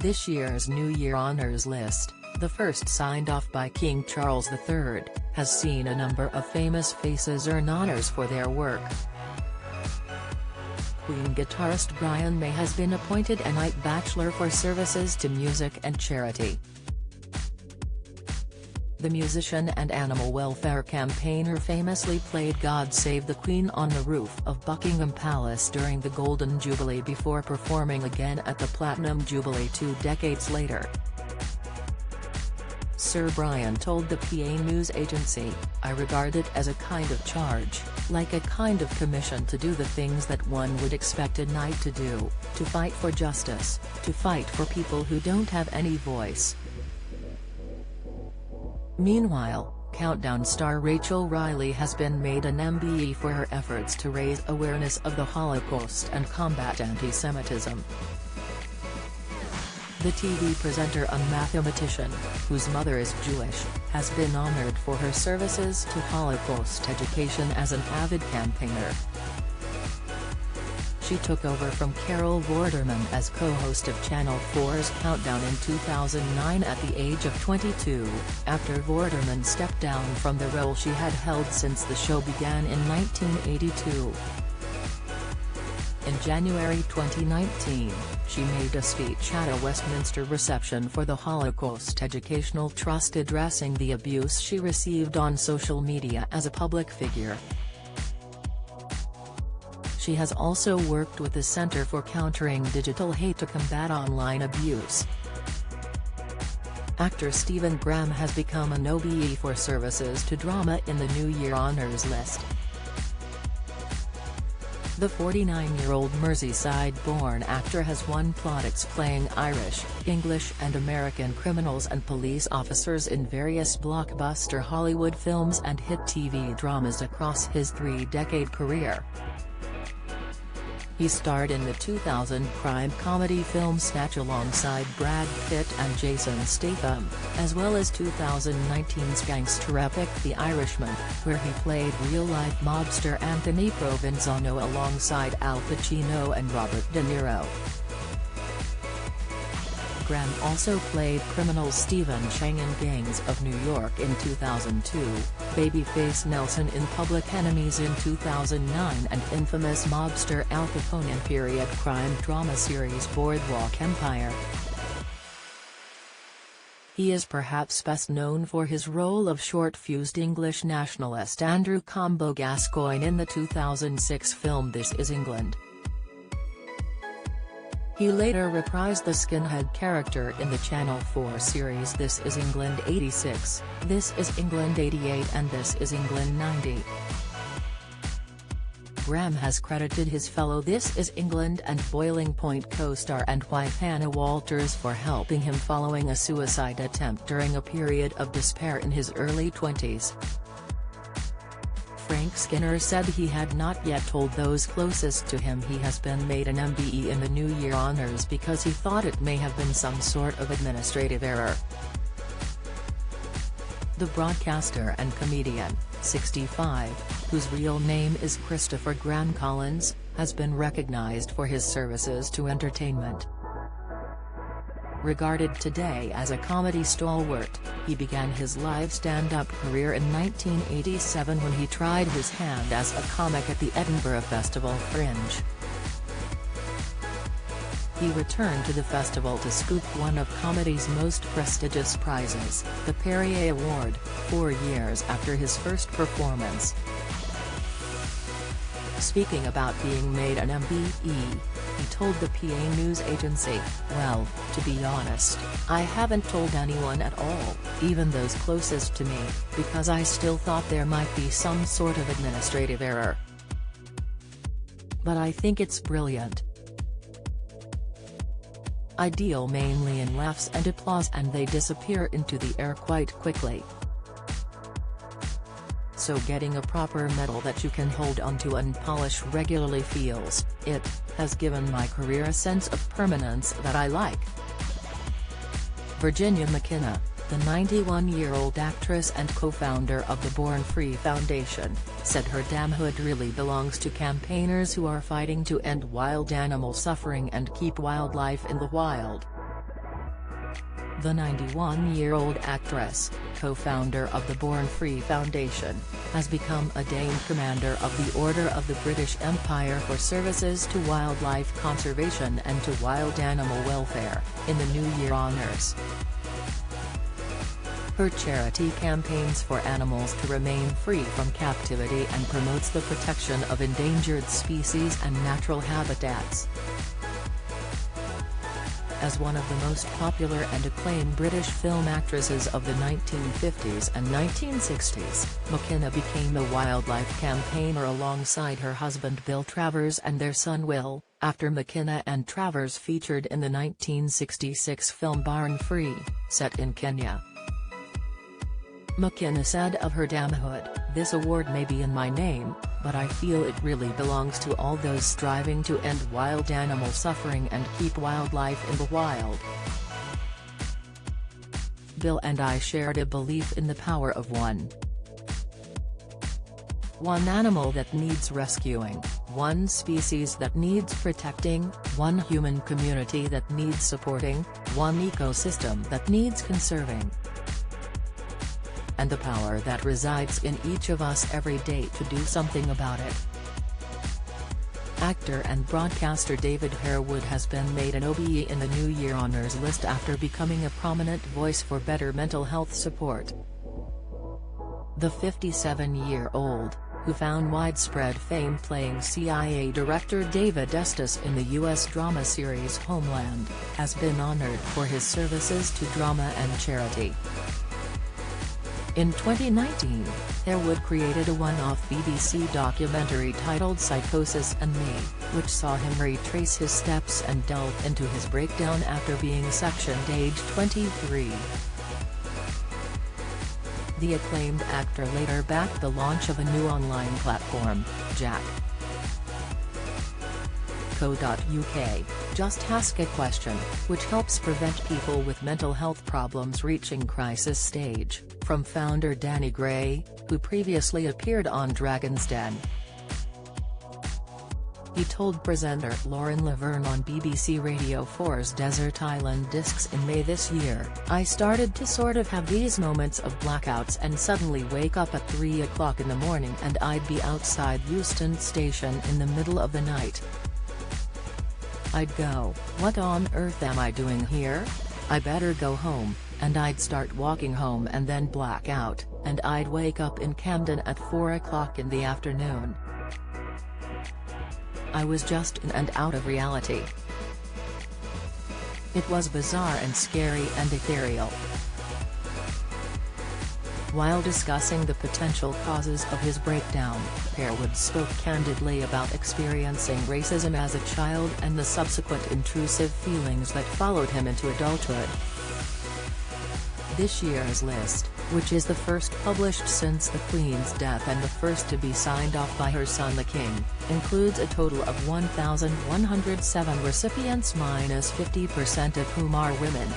this year's New Year Honours list, the first signed off by King Charles III, has seen a number of famous faces earn honours for their work. Queen guitarist Brian May has been appointed a Knight Bachelor for services to music and charity. The musician and animal welfare campaigner famously played God Save the Queen on the roof of Buckingham Palace during the Golden Jubilee before performing again at the Platinum Jubilee 2 decades later. Sir Brian told the PA news agency, "I regard it as a kind of charge, like a kind of commission to do the things that one would expect a knight to do, to fight for justice, to fight for people who don't have any voice." Meanwhile, Countdown star Rachel Riley has been made an MBE for her efforts to raise awareness of the Holocaust and combat anti-Semitism. The TV presenter and mathematician, whose mother is Jewish, has been honored for her services to Holocaust education as an avid campaigner. She took over from Carol Vorderman as co-host of Channel 4's Countdown in 2009 at the age of 22, after Vorderman stepped down from the role she had held since the show began in 1982. In January 2019, she made a speech at a Westminster reception for the Holocaust Educational Trust addressing the abuse she received on social media as a public figure. She has also worked with the Center for Countering Digital Hate to combat online abuse. Actor Stephen Graham has become an OBE for services to drama in the New Year Honours list. The 49-year-old Merseyside-born actor has won plaudits playing Irish, English and American criminals and police officers in various blockbuster Hollywood films and hit TV dramas across his three-decade career. He starred in the 2000 crime comedy film Snatch alongside Brad Pitt and Jason Statham, as well as 2019's gangster epic The Irishman, where he played real-life mobster Anthony Provenzano alongside Al Pacino and Robert De Niro. Graham also played criminal Stephen Chang in Gangs of New York in 2002, babyface Nelson in Public Enemies in 2009 and infamous mobster Al Capone in period crime drama series Boardwalk Empire. He is perhaps best known for his role of short-fused English nationalist Andrew Combo Gascoigne in the 2006 film This Is England. He later reprised the skinhead character in the Channel 4 series This Is England 86, This Is England 88 and This Is England 90. Graham has credited his fellow This Is England and Boiling Point co-star and wife Hannah Walters for helping him following a suicide attempt during a period of despair in his early 20s. Frank Skinner said he had not yet told those closest to him he has been made an MBE in the New Year Honours because he thought it may have been some sort of administrative error. The broadcaster and comedian, 65, whose real name is Christopher Graham Collins, has been recognised for his services to entertainment. Regarded today as a comedy stalwart, he began his live stand-up career in 1987 when he tried his hand as a comic at the Edinburgh Festival Fringe. He returned to the festival to scoop one of comedy's most prestigious prizes, the Perrier Award, 4 years after his first performance. Speaking about being made an MBE, he told the PA news agency, "Well, to be honest, I haven't told anyone at all, even those closest to me, because I still thought there might be some sort of administrative error. But I think it's brilliant. I deal mainly in laughs and applause and they disappear into the air quite quickly. So getting a proper medal that you can hold onto and polish regularly has given my career a sense of permanence that I like." Virginia McKenna, the 91-year-old actress and co-founder of the Born Free Foundation, said her damnhood really belongs to campaigners who are fighting to end wild animal suffering and keep wildlife in the wild. The 91-year-old actress, co-founder of the Born Free Foundation, has become a Dane Commander of the Order of the British Empire for services to wildlife conservation and to wild animal welfare, in the New Year honours. Her charity campaigns for animals to remain free from captivity and promotes the protection of endangered species and natural habitats. As one of the most popular and acclaimed British film actresses of the 1950s and 1960s, McKenna became a wildlife campaigner alongside her husband Bill Travers and their son Will, after McKenna and Travers featured in the 1966 film Born Free, set in Kenya. McKenna said of her damehood, "This award may be in my name, but I feel it really belongs to all those striving to end wild animal suffering and keep wildlife in the wild." Bill and I shared a belief in the power of one animal that needs rescuing, one species that needs protecting, one human community that needs supporting, one ecosystem that needs conserving, and the power that resides in each of us every day to do something about it. Actor and broadcaster David Harewood has been made an OBE in the New Year Honours list after becoming a prominent voice for better mental health support. The 57-year-old, who found widespread fame playing CIA Director David Estes in the U.S. drama series Homeland, has been honored for his services to drama and charity. In 2019, Harewood created a one-off BBC documentary titled Psychosis and Me, which saw him retrace his steps and delve into his breakdown after being sectioned age 23. The acclaimed actor later backed the launch of a new online platform, Jack.co.uk, Just Ask a Question, which helps prevent people with mental health problems reaching crisis stage, from founder Danny Gray, who previously appeared on Dragon's Den. He told presenter Lauren Laverne on BBC Radio 4's Desert Island Discs in May this year, "I started to sort of have these moments of blackouts and suddenly wake up at 3 o'clock in the morning and I'd be outside Euston Station in the middle of the night. I'd go, what on earth am I doing here? I better go home, and I'd start walking home and then black out, and I'd wake up in Camden at 4 o'clock in the afternoon. I was just in and out of reality. It was bizarre and scary and ethereal." While discussing the potential causes of his breakdown, Harewood spoke candidly about experiencing racism as a child and the subsequent intrusive feelings that followed him into adulthood. This year's list, which is the first published since the Queen's death and the first to be signed off by her son the King, includes a total of 1,107 recipients, -50% of whom are women.